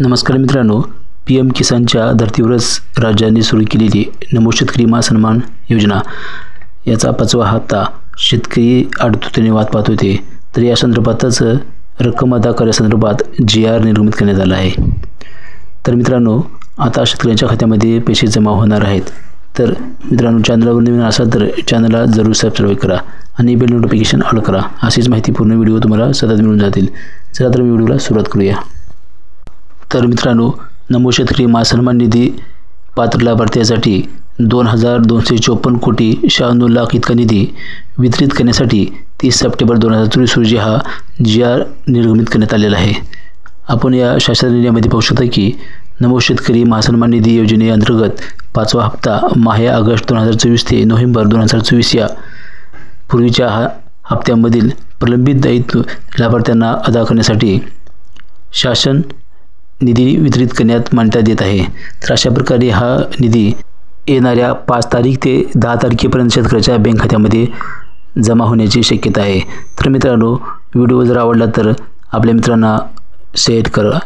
नमस्कार मित्रांनो, PM किसानच्या धर्तीवरच राज्यांनी सुरू केलेली नमो शेतकरी महासन्मान योजना याचा 5वा हप्ता शेतकरी अडचणीने वाट पाहत होते. तर या संदर्भातच रक्कम अदा करण्यासंदर्भात GR निर्गमित करण्यात आला आहे. तर मित्रांनो, आता शेतकऱ्यांच्या खात्यामध्ये पैसे जमा होणार आहेत. तर मित्रांनो, चॅनलवर नवीन असाल तर चॅनलला जरूर सबस्क्राईब करा आणि बेल नोटिफिकेशन ऑल करा. अशीच माहितीपूर्ण व्हिडिओ तुम्हाला सतत मिळून जातील. चला तर व्हिडिओला सुरुवात करूया. तर मित्रांनो, नमो शेतकरी महासन्मान निधी पात्र लाभार्थ्यांसाठी 2,254 कोटी 96 लाख इतका निधी वितरित करण्यासाठी 30 सप्टेंबर 2024 रोजी हा GR निर्गमित करण्यात आलेला आहे. आपण या शासन निर्णयामध्ये पाहू शकता की नमो शेतकरी महासन्मान निधी योजनेअंतर्गत 5वा हप्ता माहे ऑगस्ट 2024 ते नोव्हेंबर 2024 या पूर्वीच्या हप्त्यामधील प्रलंबित दायित्व लाभार्थ्यांना अदा करण्यासाठी शासन निधी वितरित करण्यात मान्यता देत आहे. तर अशा प्रकारे हा निधी येणाऱ्या 5 तारीख ते 10 तारखेपर्यंत शेतकऱ्याच्या बँक खात्यामध्ये जमा होण्याची शक्यता आहे. तर मित्रांनो, व्हिडिओ जर आवडला तर आपल्या मित्रांना शेअर करा.